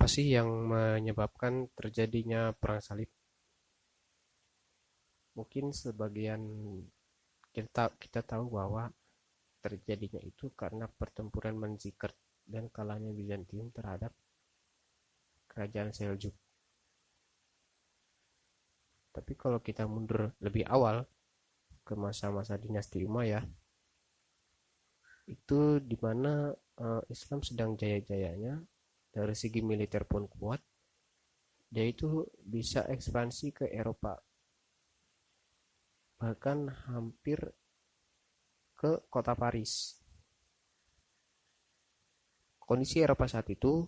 Apa sih yang menyebabkan terjadinya perang salib? Mungkin sebagian kita tahu bahwa terjadinya itu karena pertempuran Manzikert dan kalahnya Bizantium terhadap kerajaan Seljuk. Tapi kalau kita mundur lebih awal ke masa-masa dinasti Umayyah, itu di mana Islam sedang jaya-jayanya, dari segi militer pun kuat, dia itu bisa ekspansi ke Eropa, bahkan hampir ke kota Paris. Kondisi Eropa saat itu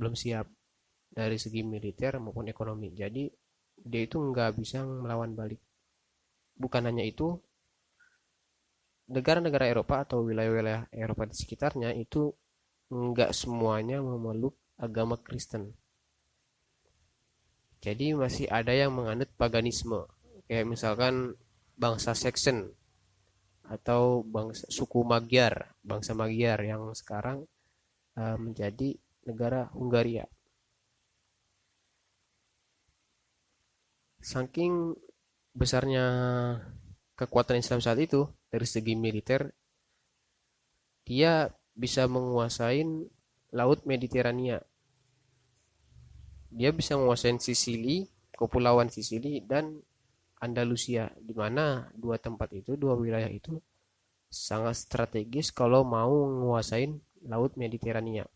belum siap dari segi militer maupun ekonomi. Jadi dia itu nggak bisa melawan balik. Bukan hanya itu, negara-negara Eropa atau wilayah-wilayah Eropa di sekitarnya itu nggak semuanya memeluk agama Kristen. Jadi masih ada yang menganut paganisme. Kayak misalkan bangsa Saxon atau bangsa suku Magyar, bangsa Magyar yang sekarang menjadi negara Hungaria. Saking besarnya kekuatan Islam saat itu dari segi militer, dia bisa menguasai laut Mediterania. Dia bisa menguasai Sisili, kepulauan Sisili dan Andalusia, di mana dua tempat itu, dua wilayah itu sangat strategis kalau mau menguasai laut Mediterania.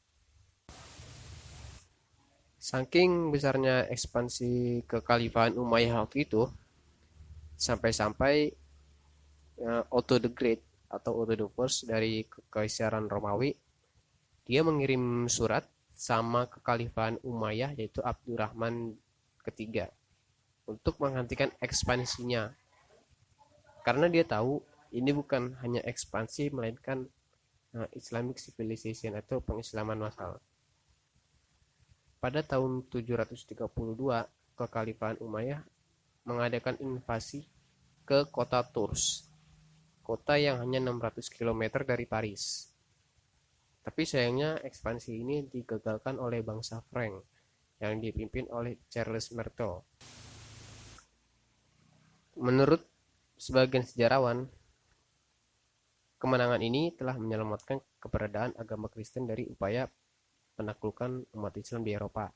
Saking besarnya ekspansi kekhalifahan Umayyah waktu itu, sampai-sampai Otto the Great atau Otto the First dari Kekaisaran Romawi, dia mengirim surat sama kekhalifahan Umayyah yaitu Abdurrahman ketiga untuk menghentikan ekspansinya. Karena dia tahu ini bukan hanya ekspansi melainkan Islamic civilization atau pengislaman massal. Pada tahun 732, kekhalifahan Umayyah mengadakan invasi ke kota Tours, kota yang hanya 600 km dari Paris. Tapi sayangnya ekspansi ini digagalkan oleh bangsa Frank yang dipimpin oleh Charles Martel. Menurut sebagian sejarawan, kemenangan ini telah menyelamatkan keberadaan agama Kristen dari upaya penaklukan umat Islam di Eropa.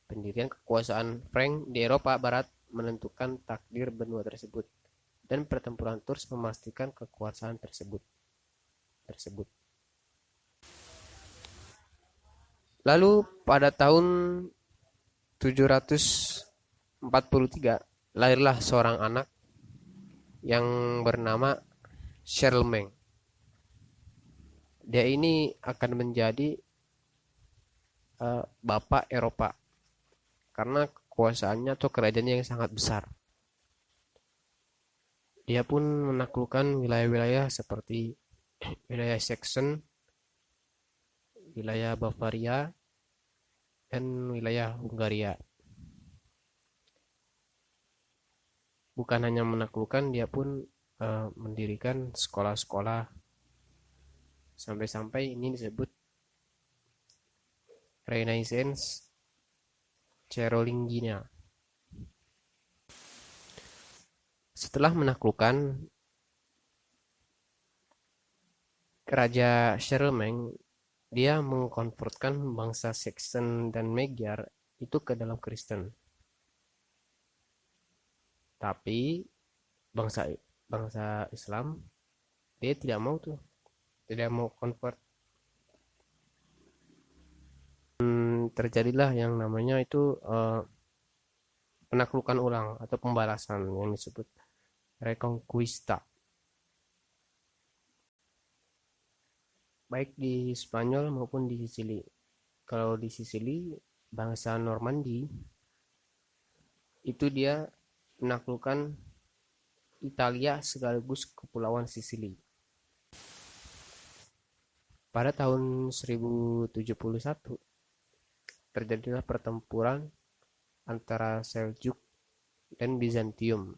Pendirian kekuasaan Frank di Eropa Barat menentukan takdir benua tersebut, dan pertempuran Tours memastikan kekuasaan tersebut. Lalu pada tahun 743 lahirlah seorang anak yang bernama Charlemagne. Dia ini akan menjadi bapak Eropa karena kekuasaannya atau kerajaannya yang sangat besar. Dia pun menaklukkan wilayah-wilayah seperti wilayah Saxon, wilayah Bavaria, dan wilayah Hungaria. Bukan hanya menaklukkan, dia pun mendirikan sekolah-sekolah, sampai-sampai ini disebut Renaissance Carolingia. Setelah menaklukkan, Raja Charlemagne dia mengkonvertkan bangsa Saxon dan Magyar itu ke dalam Kristen. Tapi bangsa bangsa Islam dia tidak mau tuh, tidak mau convert. Terjadilah yang namanya itu penaklukan ulang atau pembalasan yang disebut Reconquista, baik di Spanyol maupun di Sicily. Kalau di Sicily, bangsa Normandi itu dia menaklukkan Italia sekaligus kepulauan Sicily. Pada tahun 1071 terjadilah pertempuran antara Seljuk dan Bizantium.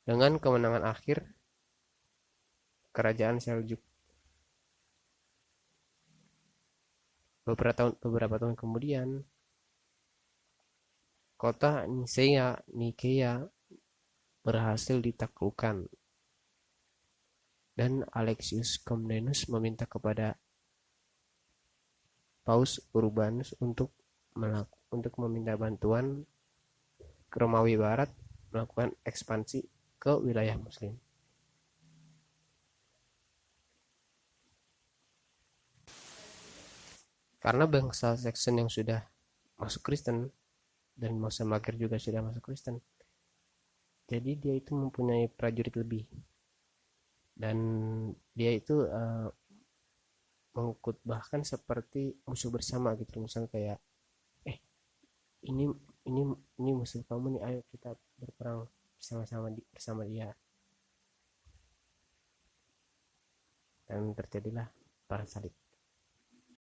Dengan kemenangan akhir kerajaan Seljuk. beberapa tahun kemudian kota Nikea berhasil ditaklukkan dan Alexius Komnenus meminta kepada Paus Urbanus untuk meminta bantuan ke Romawi Barat melakukan ekspansi ke wilayah Muslim. Karena bangsa Saxon yang sudah masuk Kristen dan bangsa Magyar juga sudah masuk Kristen, jadi dia itu mempunyai prajurit lebih dan dia itu mengikut bahkan seperti musuh bersama gitu, misalnya kayak ini ini ini musuh kamu nih, ayo kita berperang bersama dia, dan terjadilah perang salib.